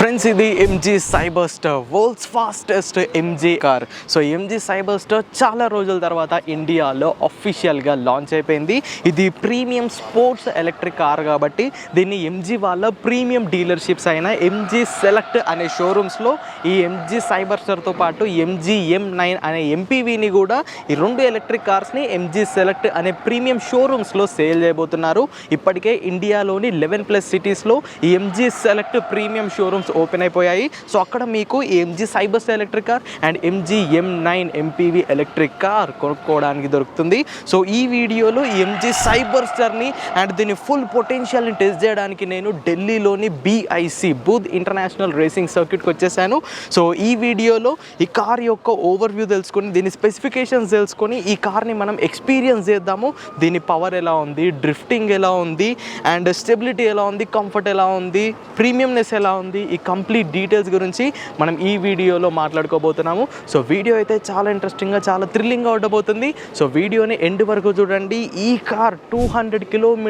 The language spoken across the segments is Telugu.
ఫ్రెండ్స్, ఇది MG Cyberster, world's fastest MG car. So MG Cyberster చాలా రోజుల తర్వాత ఇండియాలో అఫీషియల్గా లాంచ్ అయిపోయింది. ఇది ప్రీమియం స్పోర్ట్స్ ఎలక్ట్రిక్ కార్ కాబట్టి దీన్ని ఎంజీ వాళ్ళ ప్రీమియం డీలర్షిప్స్ అయిన ఎంజీ సెలెక్ట్ అనే షోరూమ్స్లో ఈ ఎంజీ సైబర్స్టర్తో పాటు ఎంజీ M9 అనే ఎంపీవీని కూడా ఈ రెండు ఎలక్ట్రిక్ కార్స్ని ఎంజీ సెలెక్ట్ అనే ప్రీమియం షోరూమ్స్లో సేల్ చేయబోతున్నారు. ఇప్పటికే ఇండియాలోని 11+ సిటీస్లో ఈ MG Select premium showrooms open అయిపోయాయి. సో అక్కడ మీకు MG Cyberster electric car and MG M9 MPV electric car కొనుక్కోవడానికి దొరుకుతుంది. సో ఈ వీడియోలో ఈ ఎంజీ సైబర్స్టర్ని అండ్ దీని ఫుల్ పొటెన్షియల్ని టెస్ట్ చేయడానికి నేను ఢిల్లీలోని BIC బూత్ ఇంటర్నేషనల్ రేసింగ్ సర్క్యూట్కి వచ్చేసాను. సో ఈ వీడియోలో ఈ కార్ యొక్క ఓవర్వ్యూ తెలుసుకొని, దీని స్పెసిఫికేషన్స్ తెలుసుకొని ఈ కార్ని మనం ఎక్స్పీరియన్స్ చేద్దాము. దీని పవర్ ఎలా ఉంది, డ్రిఫ్టింగ్ ఎలా ఉంది, అండ్ స్టెబిలిటీ ఎలా ఉంది, కంఫర్ట్ ఎలా ఉంది, ప్రీమియంనెస్ ఎలా ఉంది, ఈ కంప్లీట్ డీటెయిల్స్ గురించి మనం ఈ వీడియోలో మాట్లాడుకోబోతున్నాము. సో వీడియో అయితే చాలా ఇంట్రెస్టింగ్గా, చాలా థ్రిల్లింగ్గా ఉండబోతుంది. సో వీడియోని ఎండ్ వరకు చూడండి. ఈ కార్ 200 km+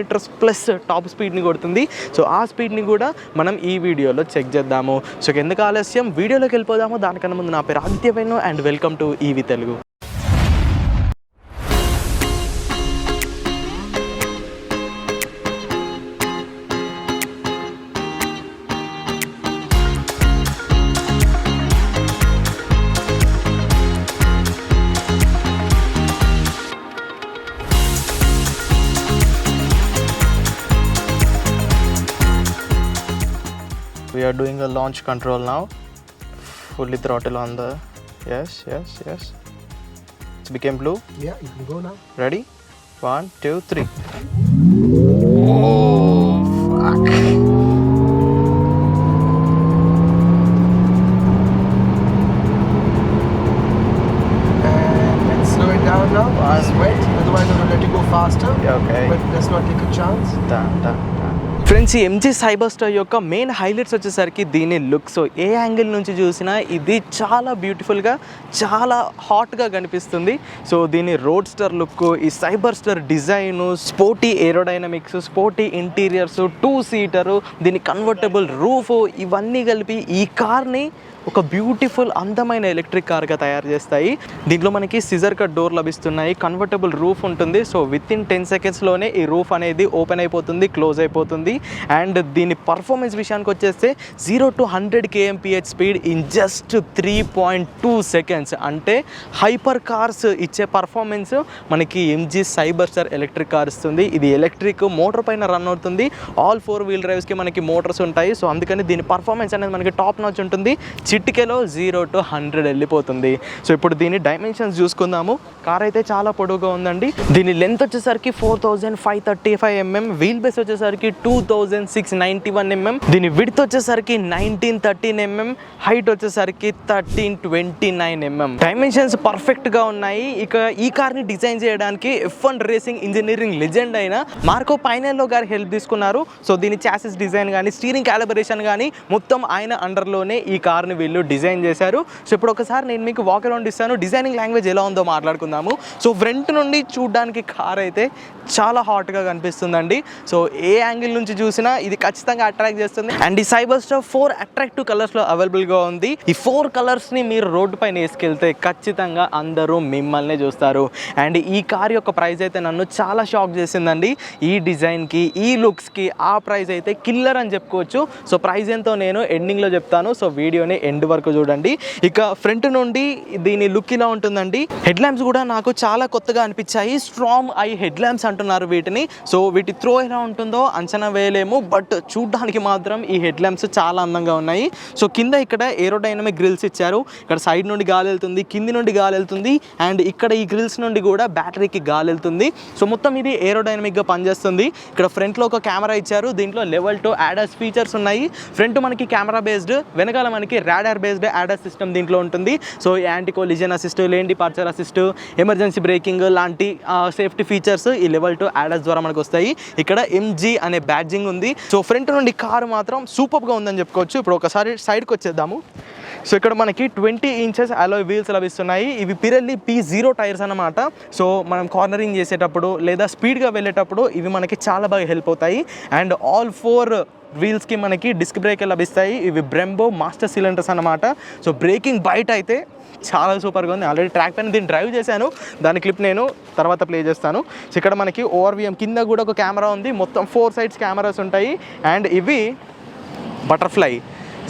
టాప్ స్పీడ్ని కొడుతుంది. సో ఆ స్పీడ్ని కూడా మనం ఈ వీడియోలో చెక్ చేద్దాము. సో ఎందుకు ఆలస్యం, వీడియోలోకి వెళ్ళిపోదాము. దానికన్నా ముందు నా పేరు Aditya Venu and welcome to EV Telugu. We are doing a launch control now. Fully throttle on the... Yes. It became blue. Yeah, you can go now. Ready? 1, 2, 3. Oh, fuck. And let's slow it down now. It's wet, otherwise I'm going to let you go faster. Yeah, okay. But let's not take a chance. Done. Friends, ఈ ఎంజీ సైబర్స్టర్ యొక్క మెయిన్ హైలైట్స్ వచ్చేసరికి దీని లుక్. సో ఏ యాంగిల్ నుంచి చూసినా ఇది చాలా బ్యూటిఫుల్గా, చాలా హాట్గా కనిపిస్తుంది. సో దీని రోడ్స్టర్ లుక్, ఈ Cyberster design, sporty aerodynamics, sporty interiors, 2-సీటరు, దీని కన్వర్టబుల్ రూఫ్, ఇవన్నీ కలిపి ఈ కార్ని ఒక బ్యూటిఫుల్ అందమైన ఎలక్ట్రిక్ కార్గా తయారు చేస్తాయి. దీంట్లో మనకి సిజర్ కట్ డోర్ లభిస్తున్నాయి, కన్వర్టబుల్ రూఫ్ ఉంటుంది. సో వితిన్ 10 secondsలోనే ఈ రూఫ్ అనేది ఓపెన్ అయిపోతుంది, క్లోజ్ అయిపోతుంది. అండ్ దీని పర్ఫార్మెన్స్ విషయానికి వచ్చేస్తే 0 to 100 kmph speed in just 3.2 seconds. అంటే హైపర్ కార్స్ ఇచ్చే పర్ఫార్మెన్స్ మనకి ఎంజీ సైబర్స్టర్ ఎలక్ట్రిక్ కార్ ఇస్తుంది. ఇది ఎలక్ట్రిక్ మోటార్ పైన రన్ అవుతుంది. ఆల్ 4 wheel drives మనకి మోటార్స్ ఉంటాయి. సో అందుకని దీని పర్ఫార్మెన్స్ అనేది మనకి టాప్ నాచ్ ఉంటుంది. చిటికెలో 0 to 100 వెళ్ళిపోతుంది. సో ఇప్పుడు దీని డైమెన్షన్స్ చూసుకుందాము. కార్ అయితే చాలా పొడవుగా ఉందండి. దీని లెంత్ వచ్చేసరికి 4535 mm, వీల్ బేస్ వచ్చేసరికి 2691 mm, దీని విడ్త్ వచ్చేసరికి 1913 mm, హైట్ వచ్చేసరికి 1329 mm. డైమెన్షన్స్ పర్ఫెక్ట్గా ఉన్నాయి. ఇక ఈ కార్ని డిజైన్ చేయడానికి F1 రేసింగ్ ఇంజనీరింగ్ లెజెండ్ అయిన మార్కో పైనెల్లో గారి హెల్ప్ తీసుకున్నారు. సో దీని చాసిస్ డిజైన్ కానీ, స్టీరింగ్ క్యాలిబ్రేషన్ కానీ మొత్తం ఆయన అండర్లోనే ఈ కార్ని వీళ్ళు డిజైన్ చేశారు. సో ఇప్పుడు ఒకసారి నేను మీకు వాక్ అరౌండ్ ఇస్తాను, డిజైనింగ్ లాంగ్వేజ్ ఎలా ఉందో మాట్లాడుకుందాము. సో ఫ్రంట్ నుండి చూడడానికి కార్ అయితే చాలా హాట్గా కనిపిస్తుందండి. సో ఏ యాంగిల్ నుంచి చూసినా ఇది ఖచ్చితంగా అట్రాక్ట్ చేస్తుంది. అండ్ ఈ సైబర్స్టర్ 4 అట్రాక్టివ్ కలర్స్లో అవైలబుల్గా ఉంది. ఈ 4 కలర్స్ని మీరు రోడ్డు పైన వేసుకెళ్తే ఖచ్చితంగా అందరూ మిమ్మల్ని చూస్తారు. అండ్ ఈ కార్ యొక్క ప్రైస్ అయితే నన్ను చాలా షాక్ చేసిందండి. ఈ డిజైన్కి, ఈ లుక్స్కి ఆ ప్రైస్ అయితే కిల్లర్ అని చెప్పుకోవచ్చు. సో ప్రైస్ ఎంతో నేను ఎండింగ్లో చెప్తాను. సో వీడియోని ఎండ్ వరకు చూడండి. ఇక ఫ్రంట్ నుండి దీని లుక్ ఇలా ఉంటుందండి. హెడ్ ల్యాంప్స్ కూడా నాకు చాలా కొత్తగా అనిపించాయి. స్ట్రాంగ్ ఐ హెడ్ ల్యాంప్స్ అంటున్నారు వీటిని. సో వీటి త్రో ఎలా ఉంటుందో అంచనా వేయలేము, బట్ చూడడానికి మాత్రం ఈ హెడ్ ల్యాంప్స్ చాలా అందంగా ఉన్నాయి. సో కింద ఇక్కడ ఏరోడైనమిక్ గ్రిల్స్ ఇచ్చారు. ఇక్కడ సైడ్ నుండి గాలి వెళ్తుంది, కింది నుండి గాలి వెళ్తుంది, అండ్ ఇక్కడ ఈ గ్రిల్స్ నుండి కూడా బ్యాటరీకి గాలి వెళ్తుంది. సో మొత్తం ఇది ఏరోడైనమిక్గా పనిచేస్తుంది. ఇక్కడ ఫ్రంట్లో ఒక కెమెరా ఇచ్చారు. దీంట్లో Level 2 ADAS ఫీచర్స్ ఉన్నాయి. ఫ్రంట్ మనకి కెమెరా బేస్డ్, వెనకాల మనకి రాడార్ బేస్డ్ ADAS సిస్టమ్ దీంట్లో ఉంటుంది. So anti collision assist, lane departure assist, emergency breaking లాంటి సేఫ్టీ ఫీచర్స్ ఈ Level 2 ADAS ద్వారా మనకు వస్తాయి. ఇక్కడ MG అనే బ్యాడ్జింగ్ ఉంది. సో ఫ్రంట్ నుండి కారు మాత్రం సూపర్గా ఉందని చెప్పుకోవచ్చు. ఇప్పుడు ఒకసారి సైడ్కి వచ్చేద్దాము. సో ఇక్కడ మనకి 20 ఇంచెస్ అలాయ్ వీల్స్ లభిస్తున్నాయి. ఇవి పిరెల్లి P0 టైర్స్ అన్నమాట. సో మనం కార్నరింగ్ చేసేటప్పుడు లేదా స్పీడ్గా వెళ్ళేటప్పుడు ఇవి మనకి చాలా బాగా హెల్ప్ అవుతాయి. అండ్ ఆల్ 4 వీల్స్కి మనకి డిస్క్ బ్రేక్ లభిస్తాయి. ఇవి బ్రెంబో మాస్టర్ సిలిండర్స్ అన్నమాట. సో బ్రేకింగ్ బయట అయితే చాలా సూపర్గా ఉంది. ఆల్రెడీ ట్రాక్ పైన దీన్ని డ్రైవ్ చేశాను, దాని క్లిప్ నేను తర్వాత ప్లే చేస్తాను. సో ఇక్కడ మనకి ఓఆర్విఎం కింద కూడా ఒక కెమెరా ఉంది. మొత్తం 4 సైడ్స్ కెమెరాస్ ఉంటాయి. అండ్ ఇవి బటర్ఫ్లై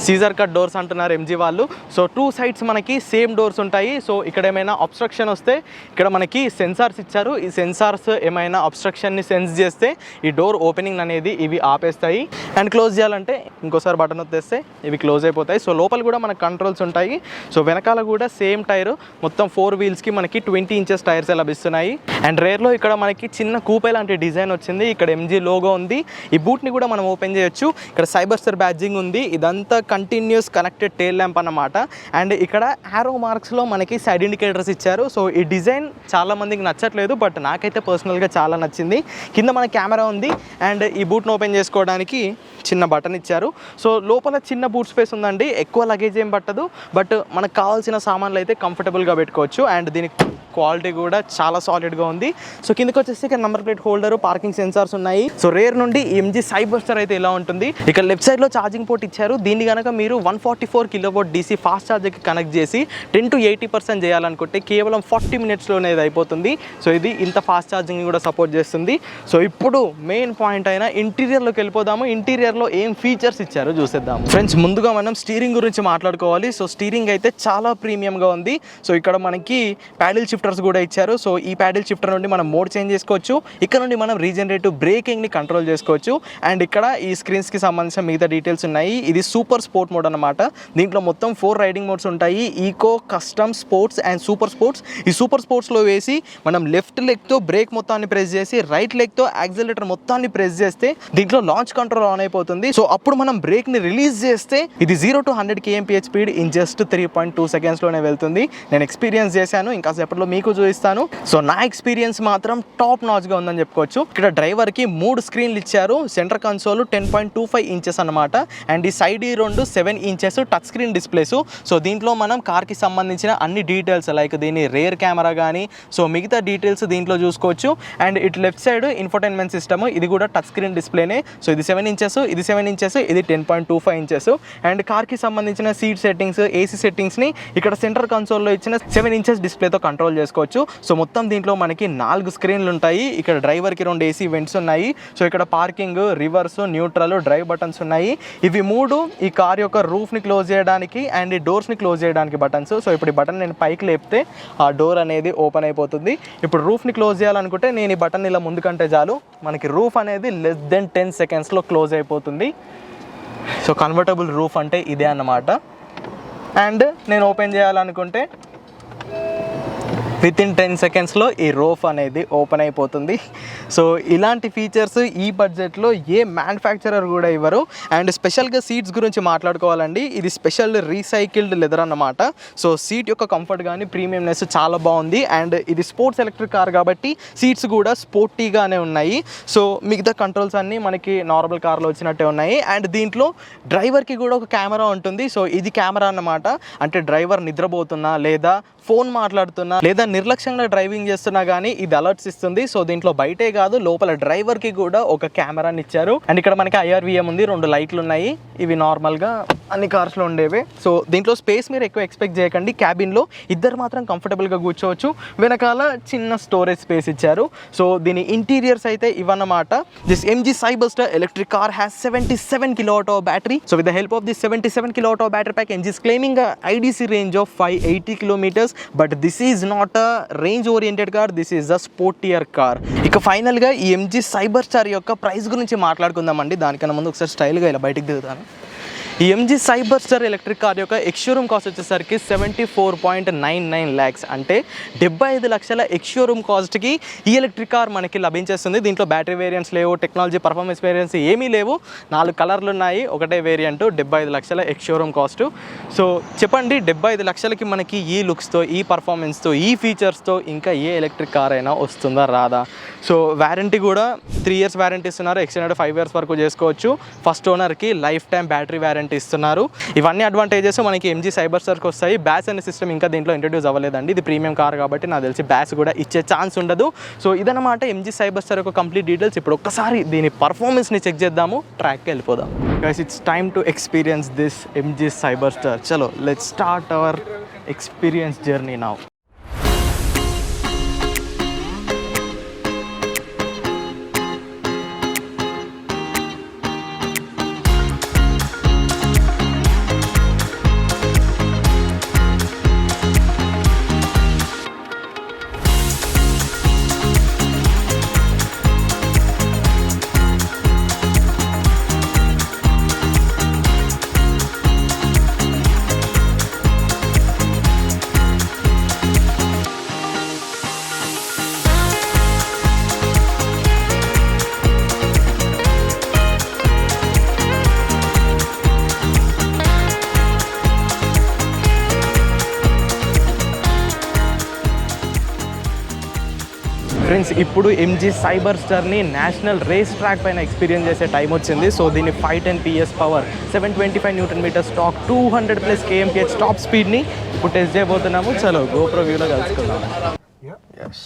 సీజర్ కట్ డోర్స్ అంటున్నారు ఎంజీ వాళ్ళు. సో 2 సైడ్స్ మనకి సేమ్ డోర్స్ ఉంటాయి. సో ఇక్కడ ఏమైనా అబ్స్ట్రక్షన్ వస్తే ఇక్కడ మనకి సెన్సార్స్ ఇచ్చారు. ఈ సెన్సార్స్ ఏమైనా అబ్స్ట్రక్షన్ని సెన్స్ చేస్తే ఈ డోర్ ఓపెనింగ్ అనేది ఇవి ఆపేస్తాయి. అండ్ క్లోజ్ చేయాలంటే ఇంకోసారి బటన్ వస్తేస్తే ఇవి క్లోజ్ అయిపోతాయి. సో లోపల కూడా మనకు కంట్రోల్స్ ఉంటాయి. సో వెనకాల కూడా సేమ్ టైర్ మొత్తం 4 వీల్స్కి మనకి 20 ఇంచెస్ టైర్స్ లభిస్తున్నాయి. అండ్ రేర్లో ఇక్కడ మనకి చిన్న కూపే లాంటి డిజైన్ వచ్చింది. ఇక్కడ ఎంజీ లోగో ఉంది. ఈ బూట్ని కూడా మనం ఓపెన్ చేయొచ్చు. ఇక్కడ సైబర్స్టర్ బ్యాడ్జింగ్ ఉంది. ఇదంతా కంటిన్యూస్ కనెక్టెడ్ టెయిల్ ల్యాంప్ అన్నమాట. అండ్ ఇక్కడ యారో మార్క్స్లో మనకి సైడ్ ఇండికేటర్స్ ఇచ్చారు. సో ఈ డిజైన్ చాలా మందికి నచ్చట్లేదు, బట్ నాకైతే పర్సనల్గా చాలా నచ్చింది. కింద మన కెమెరా ఉంది. అండ్ ఈ బూట్ను ఓపెన్ చేసుకోవడానికి చిన్న బటన్ ఇచ్చారు. సో లోపల చిన్న బూట్ స్పేస్ ఉందండి. ఎక్కువ లగేజ్ ఏం పట్టదు, బట్ మనకు కావాల్సిన సామాన్లు అయితే కంఫర్టబుల్గా పెట్టుకోవచ్చు. అండ్ దీనికి క్వాలిటీ కూడా చాలా సాలిడ్గా ఉంది. సో కిందకి వచ్చేసి ఇక్కడ number plate holder, parking sensors ఉన్నాయి. సో రేర్ నుండి ఎంజీ సైబర్స్టర్ అయితే ఇలా ఉంటుంది. ఇక్కడ లెఫ్ట్ సైడ్లో ఛార్జింగ్ పోర్ట్ ఇచ్చారు. దీన్ని కనుక మీరు 144 కిలోవాట్ DC ఫాస్ట్ ఛార్జర్కి కనెక్ట్ చేసి 10 to 80% చేయాలనుకుంటే కేవలం 40 మినిట్స్లోనే ఇది అయిపోతుంది. సో ఇది ఇంత ఫాస్ట్ ఛార్జింగ్ కూడా సపోర్ట్ చేస్తుంది. సో ఇప్పుడు మెయిన్ పాయింట్ అయిన ఇంటీరియర్లోకి వెళ్ళిపోదాము. ఇంటీరియర్లో ఏం ఫీచర్స్ ఇచ్చారో చూసేద్దాం. ఫ్రెండ్స్, ముందుగా మనం స్టీరింగ్ గురించి మాట్లాడుకోవాలి. సో స్టీరింగ్ అయితే చాలా ప్రీమియంగా ఉంది. సో ఇక్కడ మనకి ప్యాడిల్ షిఫ్టర్స్ కూడా ఇచ్చారు. సో ఈ ప్యాడిల్ షిఫ్టర్ నుండి మనం మోడ్ చేంజ్ చేసుకోవచ్చు. ఇక్కడ నుండి మనం రీజనరేటివ్ బ్రేకింగ్ని కంట్రోల్ చేసుకోవచ్చు. అండ్ ఇక్కడ ఈ స్క్రీన్స్కి సంబంధించిన మిగతా డీటెయిల్స్ ఉన్నాయి. ఇది సూపర్ స్పోర్ట్ మోడ్ అనమాట. దీంట్లో మొత్తం 4 రైడింగ్ మోడ్స్ ఉంటాయి: eco, custom, sports and super sports. ఈ సూపర్ స్పోర్ట్స్లో వేసి మనం లెఫ్ట్ లెగ్తో బ్రేక్ మొత్తాన్ని ప్రెస్ చేసి రైట్ లెగ్తో యాక్సిలరేటర్ మొత్తాన్ని ప్రెస్ చేస్తే దీంట్లో లాంచ్ కంట్రోల్ ఆన్ అయిపోతుంది. సో అప్పుడు మనం బ్రేక్ని రిలీజ్ చేస్తే ఇది 0 to 100 kmph speed in just 3.2 సెకండ్స్లోనే వెళ్తుంది. నేను ఎక్స్పీరియన్స్ చేశాను, ఇంకా సేపట్లో మీకు చూపిస్తాను. సో నా ఎక్స్పీరియన్స్ మాత్రం టాప్ నాచ్గా ఉందని చెప్పుకోవచ్చు. ఇక్కడ డ్రైవర్కి 3 స్క్రీన్లు ఇచ్చారు. సెంటర్ కన్సోల్ 10.25 ఇంచెస్ అనమాట. అండ్ ఈ సైడ్ ఈ 2 7 inches touch screen displays. So దీంట్లో మనం కార్కి సంబంధించిన అన్ని డీటెయిల్స్ లైక్ దీని రేర్ కెమెరా కానీ సో మిగతా డీటెయిల్స్ దీంట్లో చూసుకోవచ్చు. అండ్ ఇటు లెఫ్ట్ సైడ్ ఇన్ఫోటైన్మెంట్ సిస్టమ్, ఇది కూడా టచ్ స్క్రీన్ డిస్ప్లేనే. సో ఇది 7 ఇంచెస్, ఇది 7 ఇంచెస్, ఇది 10.25 ఇంచెస్. అండ్ కార్కి సంబంధించిన సీట్ సెట్టింగ్స్, ఏసీ సెట్టింగ్స్ని ఇక్కడ సెంటర్ కన్సోల్లో ఇచ్చిన 7 ఇంచెస్ డిస్ప్లేతో కంట్రోల్ చేసుకోవచ్చు. సో మొత్తం దీంట్లో మనకి 4 స్క్రీన్లు ఉంటాయి. ఇక్కడ డ్రైవర్కి 2 ఏసీ వెంట్స్ ఉన్నాయి. సో ఇక్కడ parking, reverse, neutral, drive buttons ఉన్నాయి. ఇవి 3 ఈ కార్ యొక్క రూఫ్ని క్లోజ్ చేయడానికి అండ్ ఈ డోర్స్ని క్లోజ్ చేయడానికి బటన్స్. సో ఇప్పుడు ఈ బటన్ నేను పైకి లేపితే ఆ డోర్ అనేది ఓపెన్ అయిపోతుంది. ఇప్పుడు రూఫ్ని క్లోజ్ చేయాలనుకుంటే నేను ఈ బటన్ ఇలా ముందుకంటే చాలు మనకి రూఫ్ అనేది less than 10 సెకండ్స్లో క్లోజ్ అయిపోతుంది. సో కన్వర్టబుల్ రూఫ్ అంటే ఇదే అన్నమాట. అండ్ నేను ఓపెన్ చేయాలనుకుంటే వితిన్ 10 సెకండ్స్లో ఈ రూఫ్ అనేది ఓపెన్ అయిపోతుంది. సో ఇలాంటి ఫీచర్స్ ఈ బడ్జెట్లో ఏ మ్యానుఫ్యాక్చరర్ కూడా ఇవ్వరు. అండ్ స్పెషల్గా సీట్స్ గురించి మాట్లాడుకోవాలండి. ఇది స్పెషల్ రీసైకిల్డ్ లెదర్ అన్నమాట. సో సీట్ యొక్క కంఫర్ట్ కానీ ప్రీమియంనెస్ చాలా బాగుంది. అండ్ ఇది స్పోర్ట్స్ ఎలక్ట్రిక్ కార్ కాబట్టి సీట్స్ కూడా స్పోర్టీగానే ఉన్నాయి. సో మిగతా కంట్రోల్స్ అన్నీ మనకి నార్మల్ కార్లో వచ్చినట్టే ఉన్నాయి. అండ్ దీంట్లో డ్రైవర్కి కూడా ఒక కెమెరా ఉంటుంది. సో ఇది కెమెరా అన్నమాట. అంటే డ్రైవర్ నిద్రపోతున్నా లేదా ఫోన్ మాట్లాడుతున్నా లేదా నిర్లక్ష్యంగా డ్రైవింగ్ చేస్తున్నా కానీ ఇది అలర్ట్స్ ఇస్తుంది. సో దీంట్లో బయటే కాదు లోపల డ్రైవర్కి కూడా ఒక కెమెరాని ఇచ్చారు. అండ్ ఇక్కడ మనకి IRVM ఉంది, 2 లైట్లు ఉన్నాయి. ఇవి నార్మల్గా అన్ని కార్స్లో ఉండేవి. సో దీంట్లో స్పేస్ మీరు ఎక్కువ ఎక్స్పెక్ట్ చేయకండి. క్యాబిన్లో ఇద్దరు మాత్రం కంఫర్టబుల్గా కూర్చోవచ్చు. వెనకాల చిన్న స్టోరేజ్ స్పేస్ ఇచ్చారు. సో దీని ఇంటీరియర్స్ అయితే ఇవన్నమాట. This MG Cyberster electric car has 77 kWh battery. So with the help of this 77 kWh battery pack, MG is claiming a IDC range of 580 kilometers. But this is not a range oriented car, this is a sportier car. ఇక ఫైనల్గా ఈ MG Cyberster యొక్క ప్రైస్ గురించి మాట్లాడుకుందామండి. దానికన్నా ముందు ఒకసారి స్టైల్గా ఇలా బయటికి దిగుతాను. ఈ MG Cyberster ఎలక్ట్రిక్ కార్ యొక్క ఎక్స్షోరూమ్ కాస్ట్ వచ్చేసరికి 74.99 lakhs, అంటే 75 లక్షల ఎక్స్షోరూమ్ కాస్ట్కి ఈ ఎలక్ట్రిక్ కార్ మనకి లభించేస్తుంది. దీంట్లో బ్యాటరీ వేరియంట్స్ లేవు, టెక్నాలజీ పర్ఫార్మెన్స్ వేరియంట్స్ ఏమీ లేవు. 4 కలర్లు ఉన్నాయి, ఒకటే వేరియంట్. 75 లక్షల ఎక్స్షోరూమ్ కాస్ట్. సో చెప్పండి, 75 లక్షలకి మనకి ఈ లుక్స్తో, ఈ పర్ఫార్మెన్స్తో, ఈ ఫీచర్స్తో ఇంకా ఏ ఎలక్ట్రిక్ కార్ అయినా వస్తుందా రాదా? సో వారంటీ కూడా 3 years వారంటీ ఇస్తున్నారు. ఎక్స్టెండెడ్ 5 years వరకు చేసుకోవచ్చు. ఫస్ట్ ఓనర్కి life time battery warranty warranty ఇస్తున్నారు. ఇవన్నీ అడ్వాంటేజెస్ మనకి ఎంజీ సైబర్ స్టార్కి వస్తాయి. బ్యాస్ అనే సిస్టమ్ ఇంకా దీంట్లో ఇంట్రడ్యూస్ అవ్వలేదండి. ఇది ప్రీమియం కార్ కాబట్టి నాకు తెలిసి బ్యాస్ కూడా ఇచ్చే ఛాన్స్ ఉండదు. సో ఇదన్నమాట ఎంజీ సైబర్ స్టార్ యొక్క కంప్లీట్ డీటెయిల్స్. ఇప్పుడు ఒక్కసారి దీని పర్ఫార్మెన్స్ని చెక్ చేద్దాము, ట్రాక్కి వెళ్ళిపోదాం. Guys, it's time to experience this MG cyber star. చలో let's start our experience journey now. Friends, ఇప్పుడు ఎంజీ సైబర్ స్టార్ని నేషనల్ రేస్ ట్రాక్ పైన ఎక్స్పీరియన్స్ చేసే టైం వచ్చింది. సో దీన్ని 510 PS power, 725 Nm torque, 200+ kmph top స్పీడ్ని ఇప్పుడు టెస్ట్ చేయబోతున్నాము. చలో గోప్రో వ్యూలో కలుసుకుందాం. Yes.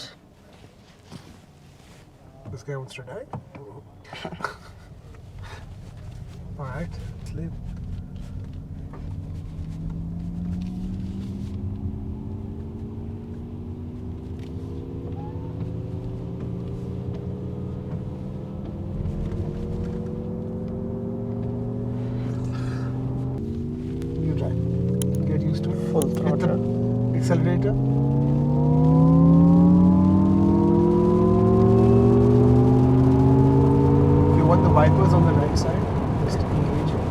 This guy wants to die. All right, let's leave. You drive. Get used to it. Full Hit throttle. the accelerator. If you want the wipers on the right side, just engage it.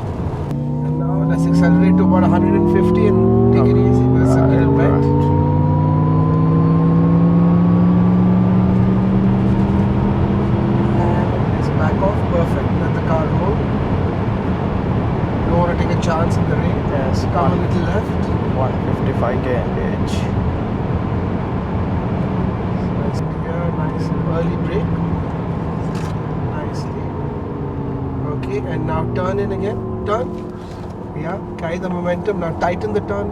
And now let's accelerate to about 150 and take it easy. There's a little bit. And it's back off. Perfect. Let the car roll. Don't want to take a chance in the rain. Yes, Come a little left. 155 kmph. Nice clear, nice early brake. Nicely. Okay, and now turn in again. Turn. Yeah, carry the momentum. Now tighten the turn.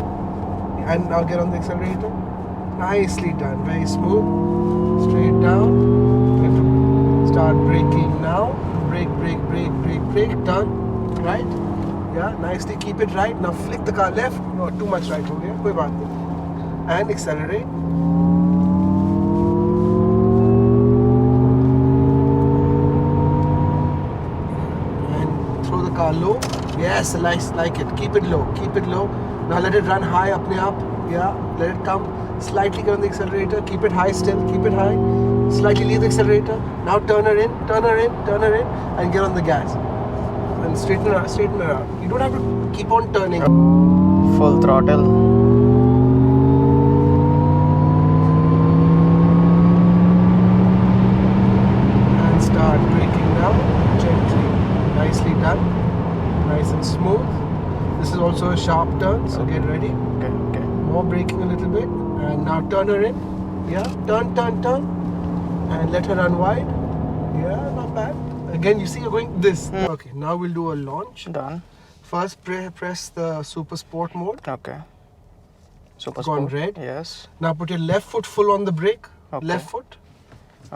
And now get on the accelerator. Nicely done. Very smooth. Straight down. And start braking now. Brake, brake, brake, brake, brake. Turn. Right. Yeah, nicely. Keep it right. Now flick the car left. No, too much right over here. Koi baat nahi. And accelerate. And throw the car low. Yes, like it. Keep it low. Keep it low. Now let it run high. Apne aap. Yeah, let it come. Slightly get on the accelerator. Keep it high still. Keep it high. Slightly leave the accelerator. Now turn her in. Turn her in. Turn her in. And get on the gas. And straighten her out. Straighten her out. You don't have to keep on turning. Full throttle. And start braking now. Gently. Nicely done. Nice and smooth. This is also a sharp turn, so get ready. Okay, okay. More braking a little bit. And now turn her in. Yeah, turn, turn, turn. And let her run wide. Yeah, not bad. Again, you see you're going this. Okay, now we'll do a launch. Done. First, press the super sport mode. Okay. Super Gone sport. red. Yes. Now put your left foot full on the brake. Okay. Left foot.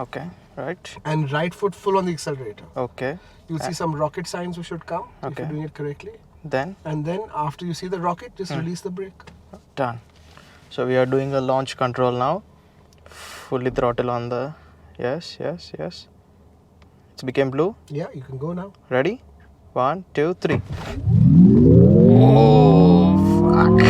Okay. Right. And right foot full on the accelerator. Okay. You'll see some rocket signs which should come if Okay. you're doing it correctly. Then And then after you see the rocket, just release the brake. done. So we are doing a launch control now. Fully throttle on the. Yes. Yes. Yes. It's became blue. Yeah, you can go now. Ready? 1, 2, 3. Oh fuck.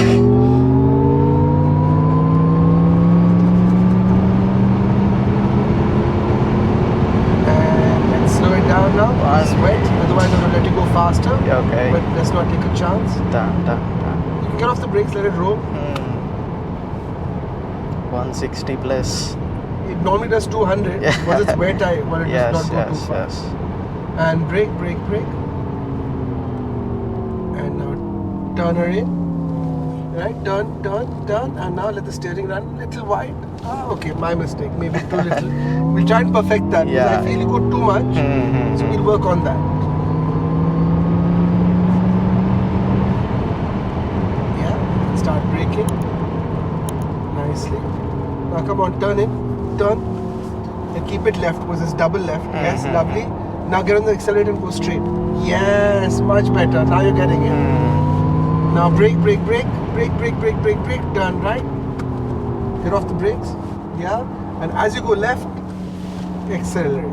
And let's slow it down now. It's wet, otherwise I'm gonna let you go faster. Yeah, okay. But let's not take a chance. Done. Done. Done. You can get off the brakes, let it roll. 160 plus. It normally does 200 Yeah. because it's wet. But it Yes. does not go Yes. too fast. Yes. And brake, brake, brake. And now turn her in. Right, turn, turn, turn. And now let the steering run a little wide. Okay, my mistake. Maybe too little. We'll try and perfect that. Because Yeah. I feel you go too much. So we'll work on that. Come on, turn in. Turn. And keep it left because it's double left. Yes, lovely. Now get on the accelerator and go straight. Yes, much better. Now you're getting it. Now brake, brake, brake. Brake, brake, brake, brake, brake. Turn right. Get off the brakes. Yeah. And as you go left, accelerate.